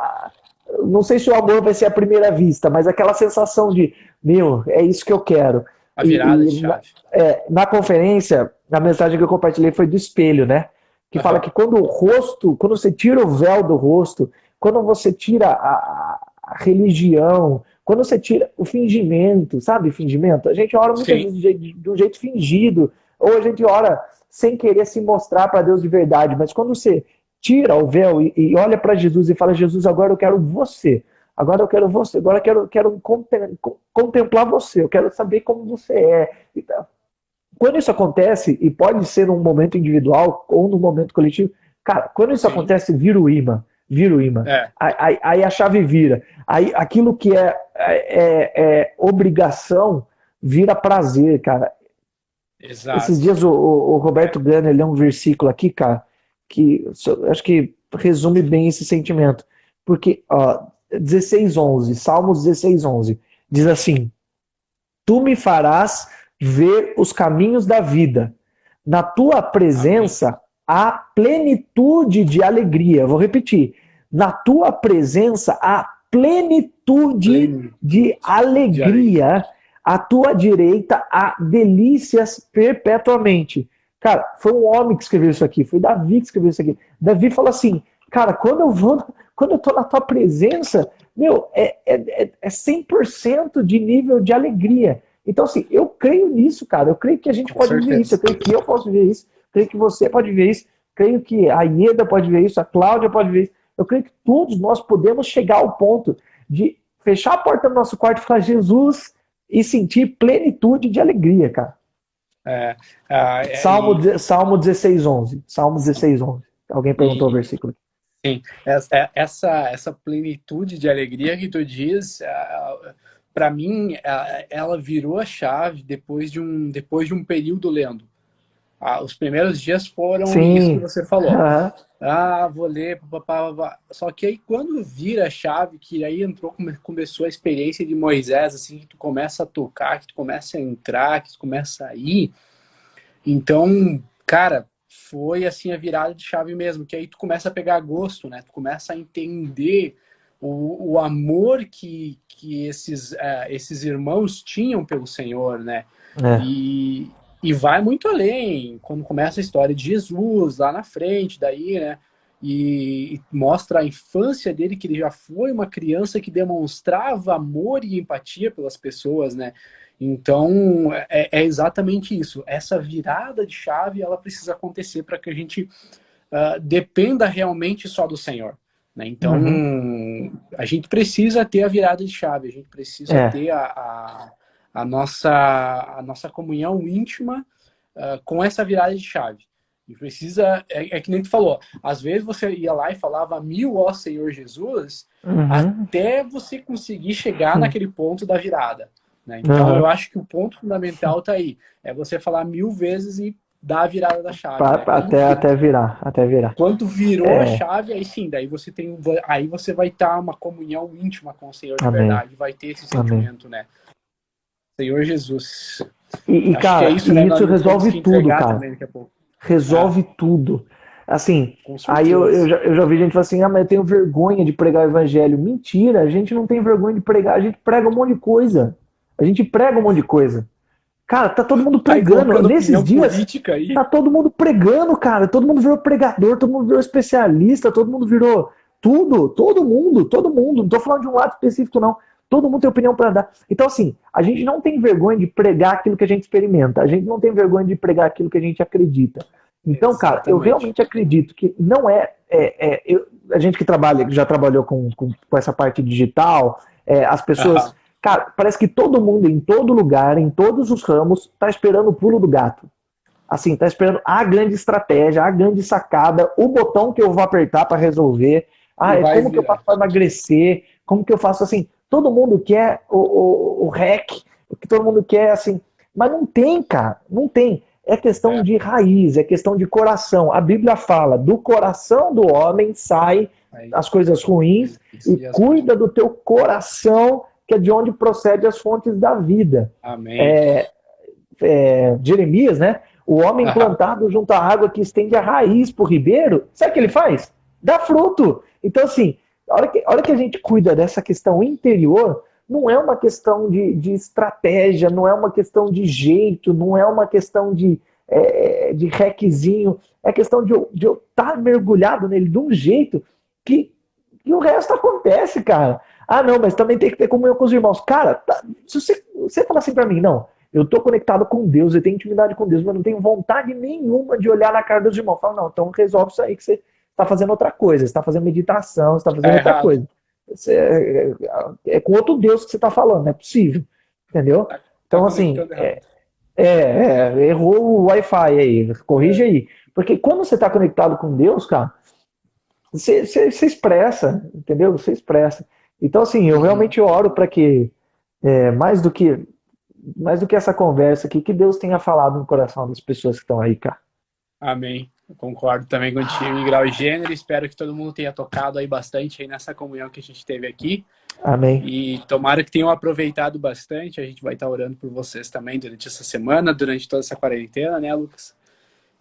não sei se o amor vai ser à primeira vista, mas aquela sensação de, meu, é isso que eu quero. A virada de E chave. na conferência, a mensagem que eu compartilhei foi do espelho, né? Que fala Aham. que quando você tira o véu do rosto, quando você tira a religião, quando você tira o fingimento, sabe, fingimento? A gente ora muitas Sim. vezes de um jeito fingido, ou a gente ora sem querer se mostrar para Deus de verdade, mas quando você tira o véu e olha para Jesus e fala: Jesus, agora eu quero você, agora eu quero você, agora eu quero contemplar você, eu quero saber como você é. Então, quando isso acontece, e pode ser num momento individual ou num momento coletivo, cara, quando isso Sim. acontece, vira o imã, vira o imã. É. Aí a chave vira. Aí aquilo que é obrigação vira prazer, cara. Esses Exato. dias o É. Roberto Gana leu um versículo aqui, cara, que acho que resume bem esse sentimento. Porque, ó, 16:11, Salmos 16:11, diz assim: Tu me farás ver os caminhos da vida. Na tua Amém. presença há plenitude de alegria. Vou repetir. Na tua presença há plenitude de Plenitude de alegria. alegria. À tua direita há delícias perpetuamente. Cara, foi um homem que escreveu isso aqui, foi Davi que escreveu isso aqui. Davi falou assim: cara, quando eu tô na tua presença, meu, é 100% de nível de alegria. Então, assim, eu creio nisso, cara. Eu creio que a gente Com pode viver isso. Eu certeza. creio que eu posso viver isso. Eu creio que você pode viver isso. Eu creio que a Ieda pode ver isso. A Cláudia pode ver isso. Eu creio que todos nós podemos chegar ao ponto de fechar a porta do nosso quarto e falar Jesus e sentir plenitude de alegria, cara. É, Salmo 16:11. Salmo 16:11. Alguém perguntou o e, versículo. sim, essa plenitude de alegria que tu diz, para mim, ela virou a chave depois de um período lendo. Os primeiros dias foram isso que Sim. você falou. Vou ler, papapá, papá. Só que aí quando vira a chave, que aí começou a experiência de Moisés, assim, que tu começa a tocar, que tu começa a entrar, que tu começa a ir, então, cara, foi assim a virada de chave mesmo, que aí tu começa a pegar gosto, né? Tu começa a entender o amor que esses irmãos tinham pelo Senhor, né? É. E vai muito além, quando começa a história de Jesus lá na frente, daí, né? E mostra a infância dele, que ele já foi uma criança que demonstrava amor e empatia pelas pessoas, né? Então, é exatamente isso. Essa virada de chave, ela precisa acontecer para que a gente dependa realmente só do Senhor, né? Então, Uhum. a gente precisa ter a virada de chave, a gente precisa É. ter a nossa comunhão íntima com essa virada de chave. E precisa, que nem tu falou, às vezes você ia lá e falava 1000 ó Senhor Jesus, Uhum. até você conseguir chegar naquele ponto da virada, né? Então eu Uhum. acho que o ponto fundamental tá aí, é você falar 1000 vezes e dar a virada da chave, né? Até virar, até virar. Quando virou a É, chave, aí sim, daí aí você vai estar uma comunhão íntima com o Senhor de amém, verdade, vai ter esse amém. sentimento, né? Senhor Jesus. Acho que é Cara, isso, né? e isso Nós temos resolve que tudo, entregar cara. também daqui a pouco. Ah, Resolve tudo. Assim, com aí eu certeza. já ouvi gente falar assim, mas eu tenho vergonha de pregar o evangelho. Mentira, a gente não tem vergonha de pregar, a gente prega um monte de coisa. A gente prega um monte de coisa. Cara, tá todo mundo Tá aí pregando. colocando Nesses opinião dias, política aí. tá todo mundo pregando, cara. Todo mundo virou pregador, todo mundo virou especialista, todo mundo virou tudo. Todo mundo, todo mundo. Não tô falando de um lado específico, não. Todo mundo tem opinião para dar. Então, assim, a gente não tem vergonha de pregar aquilo que a gente experimenta. A gente não tem vergonha de pregar aquilo que a gente acredita. Então, cara, eu Exatamente. realmente acredito que não a gente que trabalha, que já trabalhou com essa parte digital, as pessoas. Aham. Cara, parece que todo mundo, em todo lugar, em todos os ramos, tá esperando o pulo do gato. Assim, tá esperando a grande estratégia, a grande sacada, o botão que eu vou apertar para resolver. E Ah, vai como que eu virar. faço para emagrecer? Como que eu faço assim? Todo mundo quer o hack, o que todo mundo quer, assim. Mas não tem, cara, não tem. É questão É, de raiz, é questão de coração. A Bíblia fala: do coração do homem sai aí, as coisas ruins e e as boas. cuida do teu coração, que é de onde procede as fontes da vida. Amém. Jeremias, né? O homem Aham. plantado junto à água que estende a raiz para o ribeiro, sabe o que ele faz? Dá fruto. Então, assim, a hora que a gente cuida dessa questão interior, não é uma questão de estratégia, não é uma questão de jeito, não é uma questão de requezinho, é questão de eu estar mergulhado nele de um jeito que, que o resto acontece, cara. Ah, não, mas também tem que ter comunhão com os irmãos. Cara, se você falar assim para mim, não, eu estou conectado com Deus, eu tenho intimidade com Deus, mas não tenho vontade nenhuma de olhar na cara dos irmãos. Fala, não, então resolve isso aí que você está fazendo outra coisa, você está fazendo meditação, você está Tá fazendo outra errado. coisa. Com outro Deus que você está falando, não é possível. Entendeu? Tá Então, assim, conectando errado. errou o Wi-Fi aí, corrige É. aí. Porque quando você está conectado com Deus, cara, você expressa, entendeu? Você expressa. Então, assim, eu Uhum. realmente oro para que, mais do que essa conversa aqui, que Deus tenha falado no coração das pessoas que estão aí, cara. Amém. Eu concordo também contigo em grau e gênero. Espero que todo mundo tenha tocado aí bastante aí nessa comunhão que a gente teve aqui. Amém. E tomara que tenham aproveitado bastante. A gente vai estar orando por vocês também durante essa semana, durante toda essa quarentena, né, Lucas?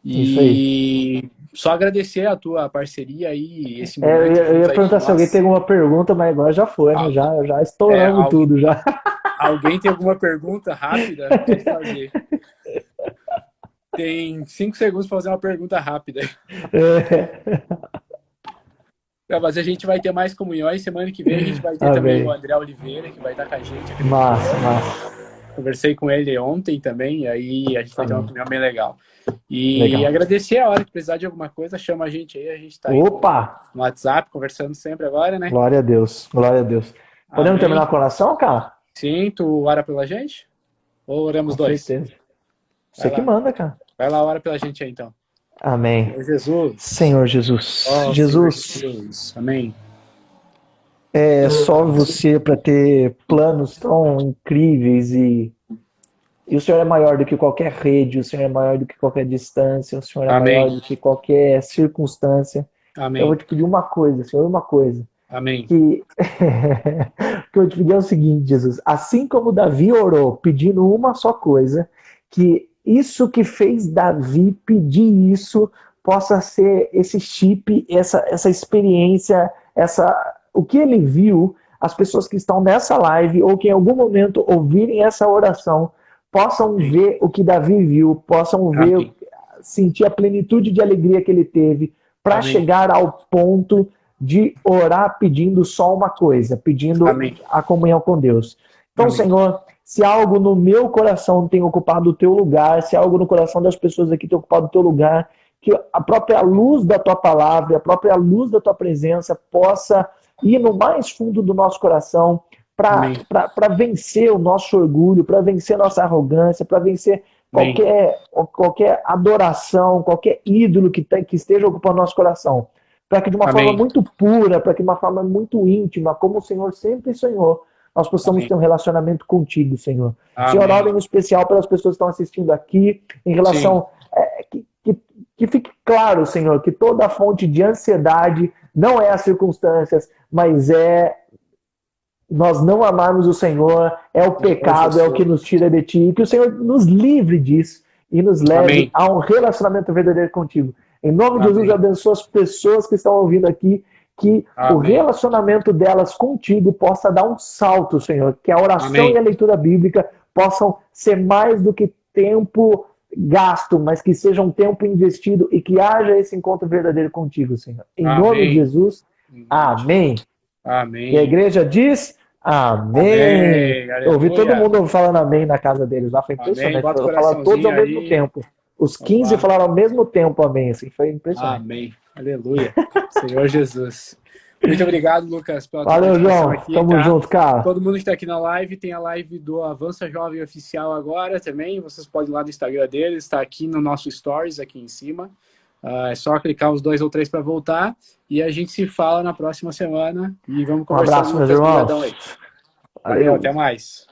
Isso aí. E só agradecer a tua parceria aí, esse Eu momento ia, eu junto ia aí com perguntar se alguém tem nós. alguma pergunta, mas agora já foi, né? Ah, Já é, estouramos tudo já. alguém tem alguma pergunta rápida? Pode fazer. Tem 5 segundos para fazer uma pergunta rápida. Mas a gente vai ter mais comunhões. Semana que vem a gente vai ter também o Amém. André Oliveira, que vai estar com a gente, acredito Massa, eu. massa. Conversei com ele ontem também, e aí a gente vai ter uma Amém. comunhão bem legal. E Legal. agradecer a hora que precisar de alguma coisa, chama a gente está aí Opa! no WhatsApp, conversando sempre agora, né? Glória a Deus. Glória a Deus. Podemos terminar Amém. com oração, cara? Sim, tu ora pela gente? Ou oramos Com dois? certeza. Vai Você que lá. manda, cara. Vai lá, ora pela gente aí, então. Amém. Senhor Jesus. Senhor Jesus. Ó Senhor Jesus, Jesus. Amém. é só você para ter planos tão incríveis e o Senhor é maior do que qualquer rede, o Senhor é maior do que qualquer distância, o Senhor é maior Amém. do que qualquer circunstância. Eu vou Amém. te pedir uma coisa, Senhor, uma coisa. Amém. Que, que eu vou te pedir é o seguinte, Jesus. Assim como Davi orou pedindo uma só coisa, que isso que fez Davi pedir isso possa ser esse chip, essa experiência, o que ele viu, as pessoas que estão nessa live ou que em algum momento ouvirem essa oração possam Amém. ver o que Davi viu, possam ver, Amém. sentir a plenitude de alegria que ele teve, para Amém. chegar ao ponto de orar pedindo só uma coisa, pedindo Amém. a comunhão com Deus. Então, Amém. Senhor, se algo no meu coração tem ocupado o teu lugar, se algo no coração das pessoas aqui tem ocupado o teu lugar, que a própria luz da tua palavra, a própria luz da tua presença possa ir no mais fundo do nosso coração Amém. para vencer o nosso orgulho, para vencer a nossa arrogância, para vencer Amém. qualquer adoração, qualquer ídolo que esteja ocupando nosso coração. Para que de uma forma Amém. muito pura, para que de uma forma muito íntima, como o Senhor sempre sonhou, nós possamos Amém. ter um relacionamento contigo, Senhor. Senhor, Amém. ora em especial pelas pessoas que estão assistindo aqui, em Sim. relação... que fique claro, Senhor, que toda fonte de ansiedade não é as circunstâncias, mas é nós não amarmos o Senhor, é o pecado, é o que nos tira de ti, e que o Senhor nos livre disso e nos leve Amém. a um relacionamento verdadeiro contigo. Em nome de Jesus, Amém. abençoa as pessoas que estão ouvindo aqui, que o Amém. relacionamento delas contigo possa dar um salto, Senhor, que a oração Amém. e a leitura bíblica possam ser mais do que tempo gasto, mas que seja um tempo investido e que haja esse encontro verdadeiro contigo, Senhor. Em nome de Amém. Jesus, amém. E a Amém. igreja diz amém. Amém. Eu ouvi todo Aleluia. mundo falando amém na casa deles lá, foi Amém. impressionante. Bota o Falaram todos ao coraçãozinho mesmo aí. tempo. Os 15 Opa. falaram ao mesmo tempo amém, assim, foi impressionante. Amém. Aleluia. Senhor Jesus. Muito obrigado, Lucas, pela tua Valeu, participação João. aqui, Tamo tá? junto, cara. Todo mundo que está aqui na live, tem a live do Avança Jovem Oficial agora também. Vocês podem ir lá no Instagram deles, está aqui no nosso Stories, aqui em cima. É só clicar os 2 ou 3 para voltar. E a gente se fala na próxima semana. E vamos Um conversar, abraço, meus Lucas. Obrigadão aí. irmãos. Valeu, Valeu. até mais.